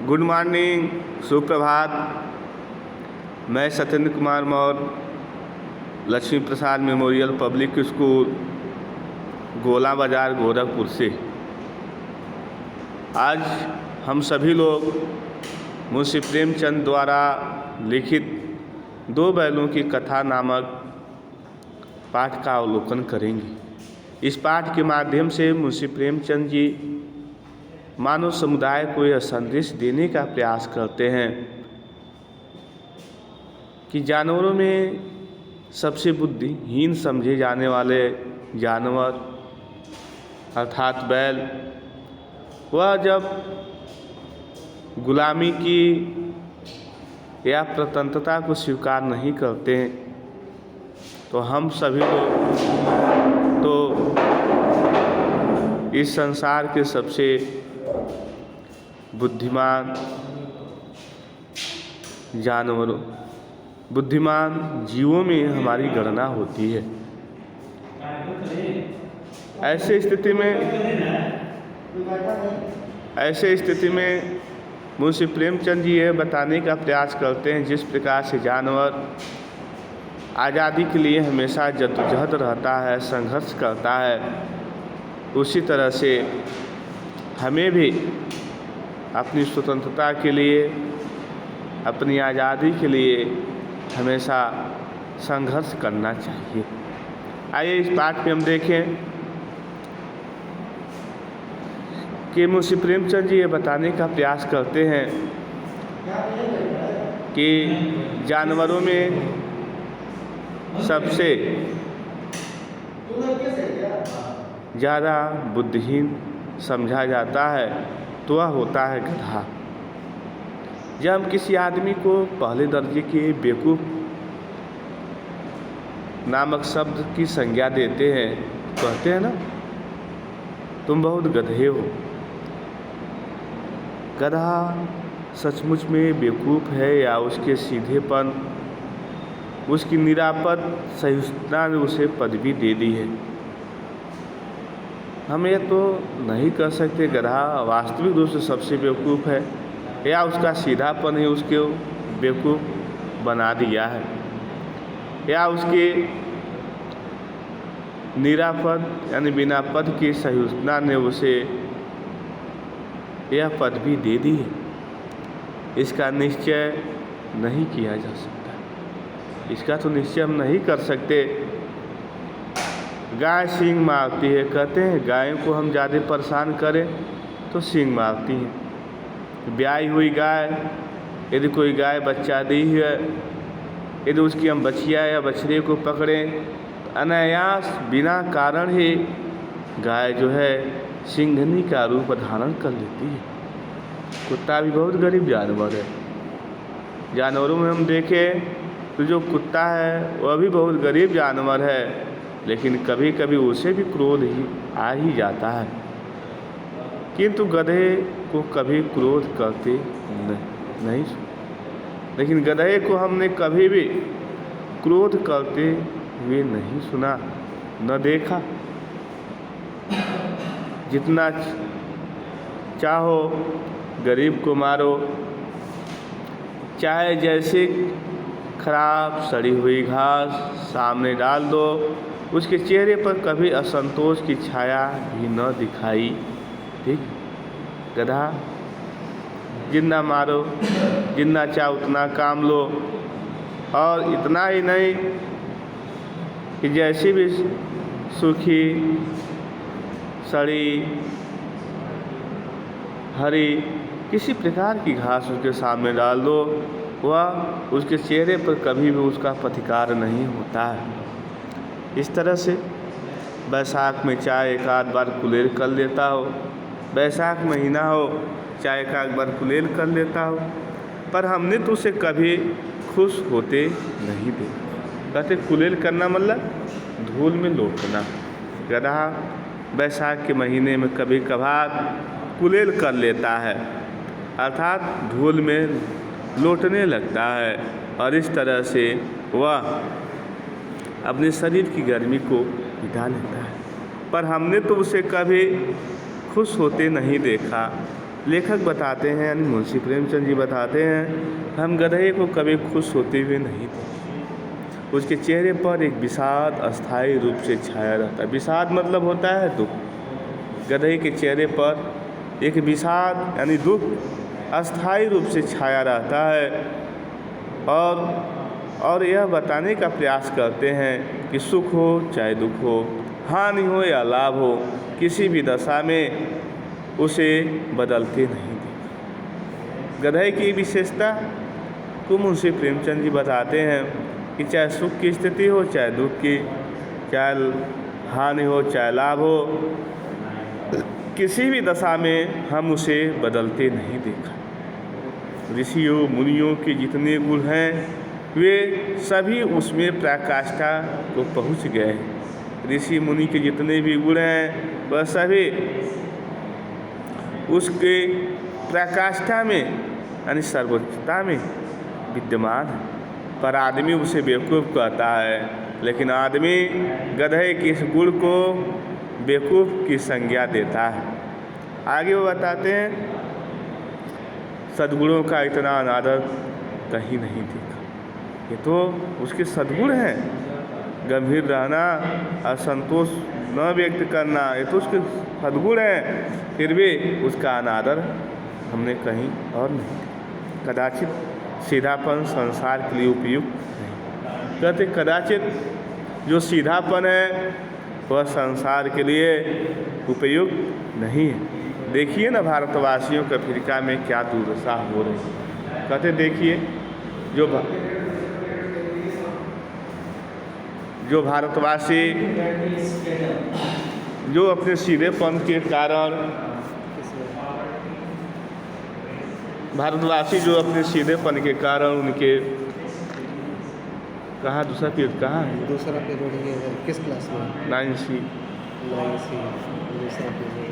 Good morning, सुप्रभात। मैं सत्येंद्र कुमार मौर्य, लक्ष्मी प्रसाद memorial public school, गोला बाज़ार, गोरखपुर से। आज हम सभी लोग मुंशी प्रेमचंद द्वारा लिखित दो बैलों की कथा नामक पाठ का अवलोकन करेंगे। इस पाठ के माध्यम से मुंशी प्रेमचंद जी मानव समुदाय को यह संदेश देने का प्रयास करते हैं कि जानवरों में सबसे बुद्धिहीन समझे जाने वाले जानवर अर्थात बैल, वह जब गुलामी की या स्वतंत्रता को स्वीकार नहीं करते हैं तो हम सभी लोग तो इस संसार के सबसे बुद्धिमान जानवरों, बुद्धिमान जीवों में हमारी गणना होती है। ऐसे स्थिति में मुंशी प्रेमचंद जी यह बताने का प्रयास करते हैं जिस प्रकार से जानवर आज़ादी के लिए हमेशा जद्दोजहद रहता है, संघर्ष करता है, उसी तरह से हमें भी अपनी स्वतंत्रता के लिए, अपनी आज़ादी के लिए हमेशा संघर्ष करना चाहिए। आइए इस पाठ में हम देखें कि मुंशी प्रेमचंद जी ये बताने का प्रयास करते हैं कि जानवरों में सबसे ज़्यादा बुद्धिहीन समझा जाता है तो वह होता है गधा। जब हम किसी आदमी को पहले दर्जे के बेवकूफ़ नामक शब्द की संज्ञा देते हैं, कहते हैं ना, तुम बहुत गधे हो। गधा सचमुच में बेवकूफ़ है या उसके सीधेपन, उसकी निरापद सहिष्णुता ने उसे पदवी दे दी है? हम ये तो नहीं कह सकते गधा वास्तविक रूप से सबसे बेवकूफ़ है या उसका सीधापन ही उसको बेवकूफ़ बना दिया है या उसके निरापद यानी बिना पद की सहिष्णुता ने उसे यह पदवी दे दी है। इसका निश्चय नहीं किया जा सकता, इसका तो निश्चय हम नहीं कर सकते। गाय सींग मारती है, कहते हैं गायों को हम ज़्यादा परेशान करें तो सींग मारती हैं। ब्याई हुई गाय, यदि कोई गाय बच्चा दी है, यदि उसकी हम बछिया या बछड़े को पकड़ें तो अनायास बिना कारण ही गाय जो है सिंघनी का रूप धारण कर लेती है। कुत्ता भी बहुत गरीब जानवर है। जानवरों में हम देखें तो जो कुत्ता है वह भी बहुत गरीब जानवर है, लेकिन कभी कभी उसे भी क्रोध ही आ ही जाता है, किंतु गधे को कभी क्रोध करते नहीं। लेकिन गधे को हमने कभी भी क्रोध करते हुए नहीं सुना, न देखा। जितना चाहो गरीब को मारो, चाहे जैसे खराब सड़ी हुई घास सामने डाल दो, उसके चेहरे पर कभी असंतोष की छाया भी न दिखाई। ठीक, गधा जितना मारो, जितना चाहो उतना काम लो, और इतना ही नहीं कि जैसी भी सूखी सड़ी हरी किसी प्रकार की घास उसके सामने डाल दो, वह उसके चेहरे पर कभी भी उसका प्रतिकार नहीं होता है। इस तरह से बैसाख में चाहे एक आध बार कुलेल कर लेता हो, बैसाख महीना हो चाहे एक आध बार कुलेल कर लेता हो, पर हमने तो उसे कभी खुश होते नहीं देखा। कहते कुलेल करना मतलब धूल में लौटना। गधा बैसाख के महीने में कभी कभार कुलेल कर लेता है, अर्थात धूल में लौटने लगता है, और इस तरह से वह अपने शरीर की गर्मी को बिता लेता है। पर हमने तो उसे कभी खुश होते नहीं देखा, लेखक बताते हैं यानी मुंशी प्रेमचंद जी बताते हैं, हम गधे को कभी खुश होते हुए नहीं देखे। उसके चेहरे पर एक विषाद अस्थायी रूप से छाया रहता है। विषाद मतलब होता है दुख। गधे के चेहरे पर एक विषाद यानी दुख अस्थायी रूप से छाया रहता है और यह बताने का प्रयास करते हैं कि सुख हो चाहे दुख हो, हानि हो या लाभ हो, किसी भी दशा में उसे बदलते नहीं देखा। गधे की विशेषता को मुंशी प्रेमचंद जी बताते हैं कि चाहे सुख की स्थिति हो चाहे दुख की, चाहे हानि हो चाहे लाभ हो, किसी भी दशा में हम उसे बदलते नहीं देखा। ऋषियों मुनियों के जितने गुण हैं वे सभी उसमें पराकाष्ठा को पहुँच गए हैं। ऋषि मुनि के जितने भी गुण हैं वह सभी उसके पराकाष्ठा में यानी सर्वोच्चता में विद्यमान है। पर आदमी उसे बेवकूफ़ कहता है, लेकिन आदमी गधे के इस गुण को बेवकूफ़ की संज्ञा देता है। आगे वो बताते हैं, सद्गुणों का इतना अनादर कहीं नहीं देखा। ये तो उसके सद्गुण हैं, गंभीर रहना, असंतोष न व्यक्त करना, ये तो उसके सद्गुण हैं, फिर भी उसका अनादर हमने कहीं और नहीं। कदाचित सीधापन संसार के लिए उपयुक्त नहीं। कहते कदाचित जो सीधापन है वह संसार के लिए उपयुक्त नहीं है। देखिए ना भारतवासियों के अफ्रीका में क्या दुर्दशा हो रही है। कहते देखिए जो भारतवासी जो अपने सीधेपन के कारण जो अपने सीधेपन के कारण उनके कहाँ दूसरा पीरियड कहाँ है? दूसरा पीरियड ये है किस क्लास में? 9C। दूसरा पीरियड